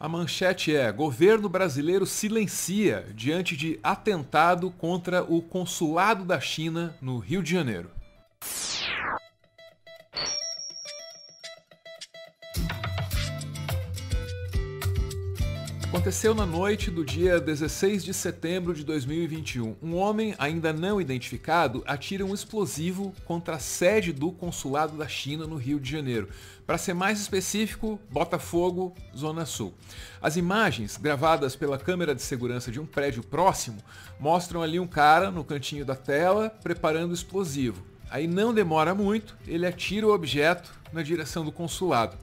A manchete é: governo brasileiro silencia diante de atentado contra o consulado da China no Rio de Janeiro. Aconteceu na noite do dia 16 de setembro de 2021. Um homem ainda não identificado atira um explosivo contra a sede do consulado da China no Rio de Janeiro. Para ser mais específico, Botafogo, Zona Sul. As imagens, gravadas pela câmera de segurança de um prédio próximo, mostram ali um cara no cantinho da tela preparando o explosivo. Aí não demora muito, ele atira o objeto na direção do consulado.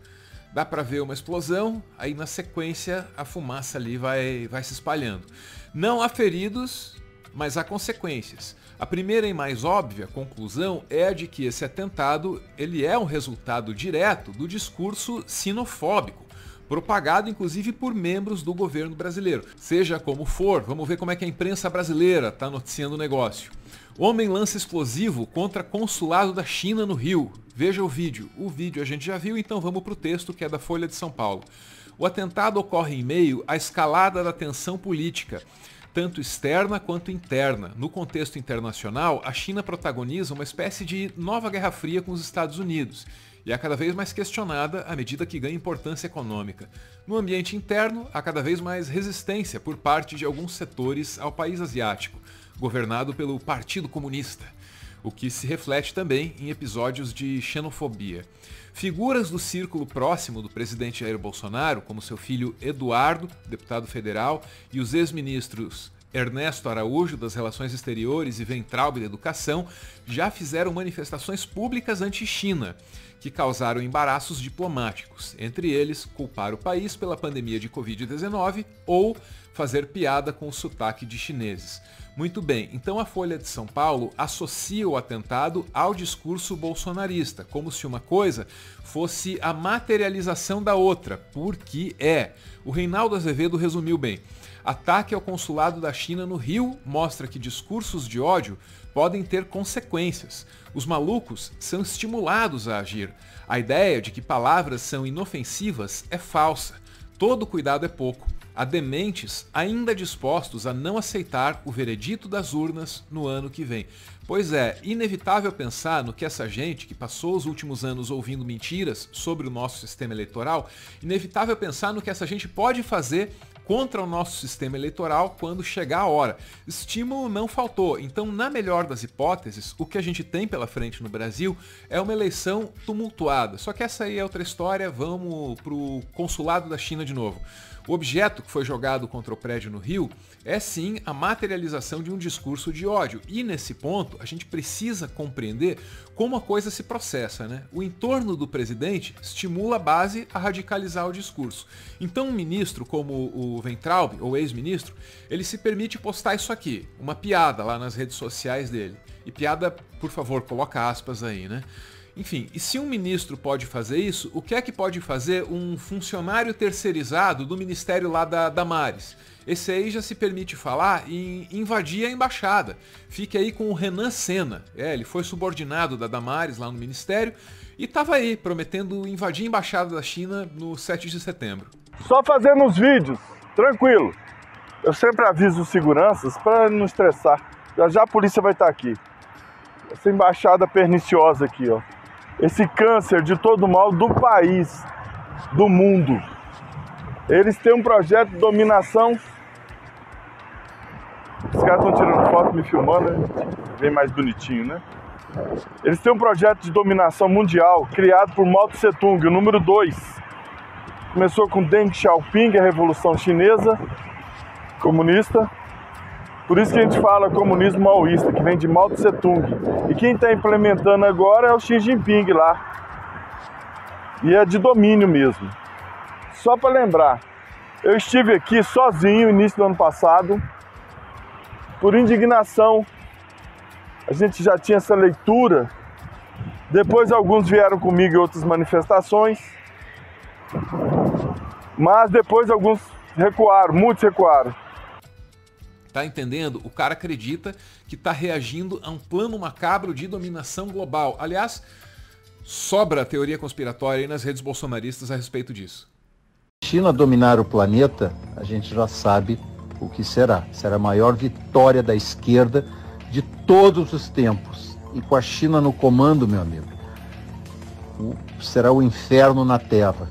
Dá para ver uma explosão, aí na sequência a fumaça ali vai se espalhando. Não há feridos, mas há consequências. A primeira e mais óbvia conclusão é a de que esse atentado ele é um resultado direto do discurso sinofóbico, propagado inclusive por membros do governo brasileiro. Seja como for, vamos ver como é que a imprensa brasileira está noticiando o negócio. Homem lança explosivo contra consulado da China no Rio. Veja o vídeo. O vídeo a gente já viu, então vamos para o texto que é da Folha de São Paulo. O atentado ocorre em meio à escalada da tensão política, tanto externa quanto interna. No contexto internacional, a China protagoniza uma espécie de nova Guerra Fria com os Estados Unidos e é cada vez mais questionada à medida que ganha importância econômica. No ambiente interno, há cada vez mais resistência por parte de alguns setores ao país asiático, governado pelo Partido Comunista, o que se reflete também em episódios de xenofobia. Figuras do círculo próximo do presidente Jair Bolsonaro, como seu filho Eduardo, deputado federal, e os ex-ministros Ernesto Araújo, das Relações Exteriores, e Weintraub, da Educação, já fizeram manifestações públicas anti-China, que causaram embaraços diplomáticos, entre eles culpar o país pela pandemia de Covid-19 ou fazer piada com o sotaque de chineses. Muito bem, então a Folha de São Paulo associa o atentado ao discurso bolsonarista, como se uma coisa fosse a materialização da outra, porque é. O Reinaldo Azevedo resumiu bem. Ataque ao consulado da China no Rio mostra que discursos de ódio podem ter consequências. Os malucos são estimulados a agir. A ideia de que palavras são inofensivas é falsa. Todo cuidado é pouco. Há dementes ainda dispostos a não aceitar o veredito das urnas no ano que vem. Pois é, inevitável pensar no que essa gente que passou os últimos anos ouvindo mentiras sobre o nosso sistema eleitoral, inevitável pensar no que essa gente pode fazer contra o nosso sistema eleitoral quando chegar a hora. Estímulo não faltou, então na melhor das hipóteses, o que a gente tem pela frente no Brasil é uma eleição tumultuada. Só que essa aí é outra história, vamos pro consulado da China de novo. O objeto que foi jogado contra o prédio no Rio é sim a materialização de um discurso de ódio. E nesse ponto, a gente precisa compreender como a coisa se processa, né? O entorno do presidente estimula a base a radicalizar o discurso. Então um ministro como o Weintraub, ou ex-ministro, ele se permite postar isso aqui, uma piada lá nas redes sociais dele. E piada, por favor, coloca aspas aí, né? Enfim, e se um ministro pode fazer isso, o que é que pode fazer um funcionário terceirizado do ministério lá da Damares? Esse aí já se permite falar em invadir a embaixada. Fique aí com o Renan Senna. Ele foi subordinado da Damares lá no ministério e estava aí prometendo invadir a embaixada da China no 7 de setembro. Só fazendo os vídeos, tranquilo. Eu sempre aviso os seguranças para não estressar. Já já a polícia vai estar aqui. Essa embaixada perniciosa aqui, ó. Esse câncer de todo mal do país, do mundo. Eles têm um projeto de dominação. Os caras estão tirando foto, me filmando, né? Bem mais bonitinho, né? Eles têm um projeto de dominação mundial criado por Mao Tse Tung, o número 2. Começou com Deng Xiaoping, a Revolução Chinesa, comunista. Por isso que a gente fala comunismo maoísta, que vem de Mao Tse Tung. E quem está implementando agora é o Xi Jinping lá. E é de domínio mesmo. Só para lembrar, eu estive aqui sozinho no início do ano passado, por indignação. A gente já tinha essa leitura. Depois alguns vieram comigo em outras manifestações. Mas depois alguns recuaram, muitos recuaram. Tá entendendo? O cara acredita que está reagindo a um plano macabro de dominação global. Aliás, sobra teoria conspiratória aí nas redes bolsonaristas a respeito disso. China dominar o planeta, a gente já sabe o que será. Será a maior vitória da esquerda de todos os tempos. E com a China no comando, meu amigo, será o inferno na Terra.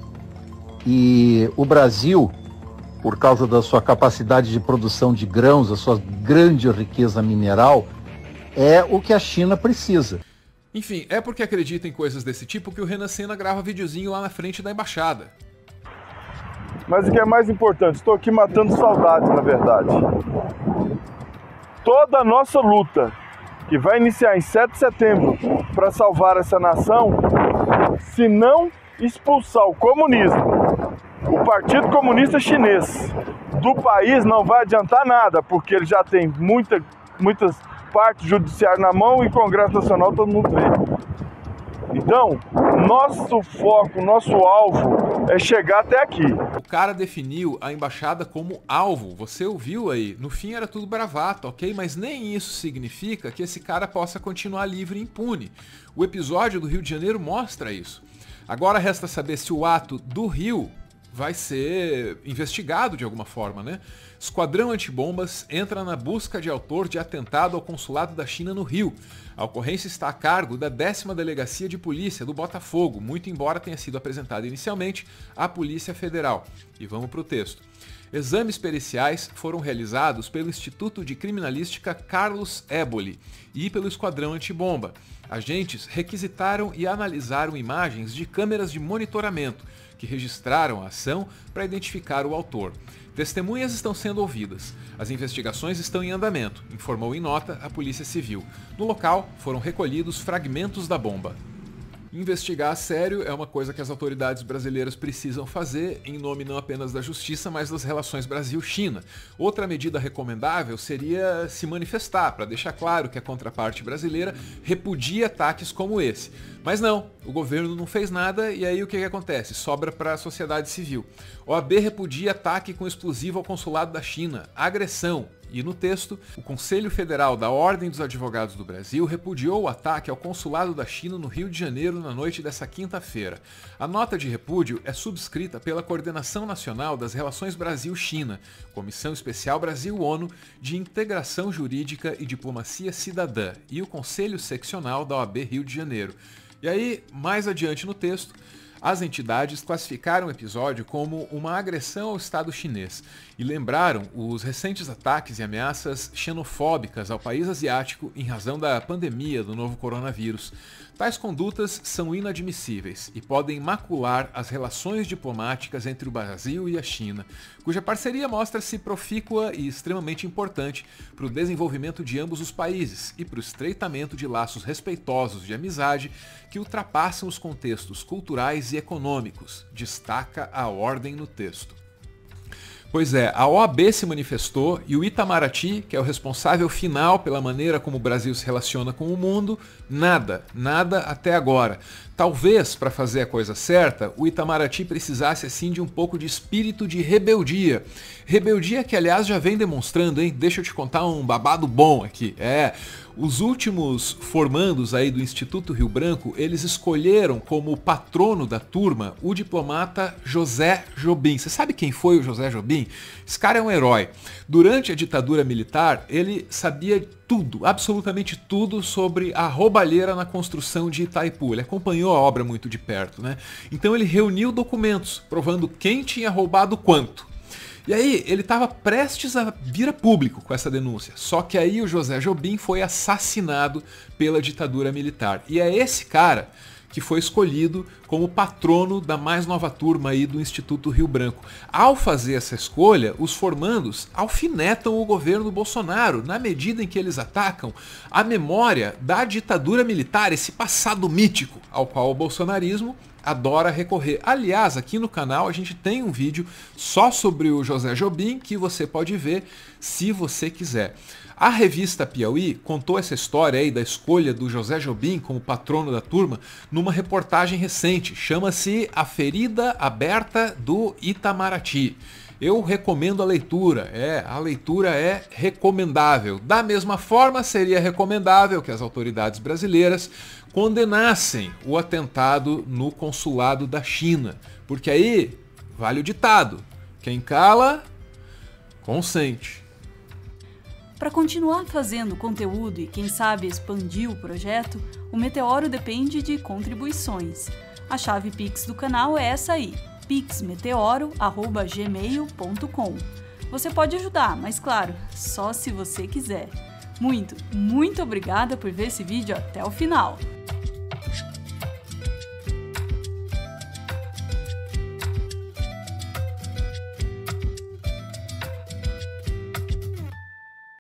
E o Brasil, por causa da sua capacidade de produção de grãos, a sua grande riqueza mineral, é o que a China precisa. Enfim, é porque acredita em coisas desse tipo que o Renan Senna grava videozinho lá na frente da embaixada. Mas o que é mais importante, estou aqui matando saudades, na verdade. Toda a nossa luta, que vai iniciar em 7 de setembro para salvar essa nação, se não expulsar o comunismo, o Partido Comunista Chinês, do país, não vai adiantar nada, porque ele já tem muitas partes judiciárias na mão e Congresso Nacional todo mundo vê. Então, nosso foco, nosso alvo é chegar até aqui. O cara definiu a embaixada como alvo, você ouviu aí, no fim era tudo bravata, ok? Mas nem isso significa que esse cara possa continuar livre e impune. O episódio do Rio de Janeiro mostra isso. Agora resta saber se o ato do Rio vai ser investigado de alguma forma, né? Esquadrão Antibombas entra na busca de autor de atentado ao consulado da China no Rio. A ocorrência está a cargo da 10ª Delegacia de Polícia do Botafogo, muito embora tenha sido apresentada inicialmente à Polícia Federal. E vamos para o texto. Exames periciais foram realizados pelo Instituto de Criminalística Carlos Éboli e pelo Esquadrão Antibomba. Agentes requisitaram e analisaram imagens de câmeras de monitoramento que registraram a ação para identificar o autor. Testemunhas estão sendo ouvidas. As investigações estão em andamento, informou em nota a Polícia Civil. No local foram recolhidos fragmentos da bomba. Investigar a sério é uma coisa que as autoridades brasileiras precisam fazer em nome não apenas da justiça, mas das relações Brasil-China. Outra medida recomendável seria se manifestar, para deixar claro que a contraparte brasileira repudia ataques como esse. Mas não, o governo não fez nada e aí o que acontece? Sobra para a sociedade civil. OAB repudia ataque com explosivo ao consulado da China, agressão. E no texto, o Conselho Federal da Ordem dos Advogados do Brasil repudiou o ataque ao consulado da China no Rio de Janeiro na noite dessa quinta-feira. A nota de repúdio é subscrita pela Coordenação Nacional das Relações Brasil-China, Comissão Especial Brasil-ONU de Integração Jurídica e Diplomacia Cidadã e o Conselho Seccional da OAB Rio de Janeiro. E aí, mais adiante no texto, as entidades classificaram o episódio como uma agressão ao Estado chinês e lembraram os recentes ataques e ameaças xenofóbicas ao país asiático em razão da pandemia do novo coronavírus. Tais condutas são inadmissíveis e podem macular as relações diplomáticas entre o Brasil e a China, cuja parceria mostra-se profícua e extremamente importante para o desenvolvimento de ambos os países e para o estreitamento de laços respeitosos de amizade que ultrapassam os contextos culturais e econômicos, destaca a ordem no texto. Pois é, a OAB se manifestou e o Itamaraty, que é o responsável final pela maneira como o Brasil se relaciona com o mundo, nada até agora. Talvez, para fazer a coisa certa, o Itamaraty precisasse assim de um pouco de espírito de rebeldia. Rebeldia que, aliás, já vem demonstrando, hein? Deixa eu te contar um babado bom aqui. Os últimos formandos aí do Instituto Rio Branco, eles escolheram como patrono da turma o diplomata José Jobim. Você sabe quem foi o José Jobim? Esse cara é um herói. Durante a ditadura militar, ele sabia tudo, absolutamente tudo sobre a roubalheira na construção de Itaipu. Ele acompanhou a obra muito de perto, né? Então ele reuniu documentos provando quem tinha roubado quanto. E aí, ele estava prestes a vir a público com essa denúncia. Só que aí o José Jobim foi assassinado pela ditadura militar. E é esse cara que foi escolhido como patrono da mais nova turma aí do Instituto Rio Branco. Ao fazer essa escolha, os formandos alfinetam o governo Bolsonaro, na medida em que eles atacam a memória da ditadura militar, esse passado mítico ao qual o bolsonarismo adora recorrer. Aliás, aqui no canal a gente tem um vídeo só sobre o José Jobim que você pode ver se você quiser. A revista Piauí contou essa história aí da escolha do José Jobim como patrono da turma numa reportagem recente. Chama-se A Ferida Aberta do Itamaraty. Eu recomendo a leitura. A leitura é recomendável. Da mesma forma, seria recomendável que as autoridades brasileiras condenassem o atentado no consulado da China. Porque aí vale o ditado: quem cala, consente. Para continuar fazendo conteúdo e, quem sabe, expandir o projeto, o Meteoro depende de contribuições. A chave Pix do canal é essa aí, pixmeteoro@gmail.com. Você pode ajudar, mas claro, só se você quiser. Muito obrigada por ver esse vídeo até o final!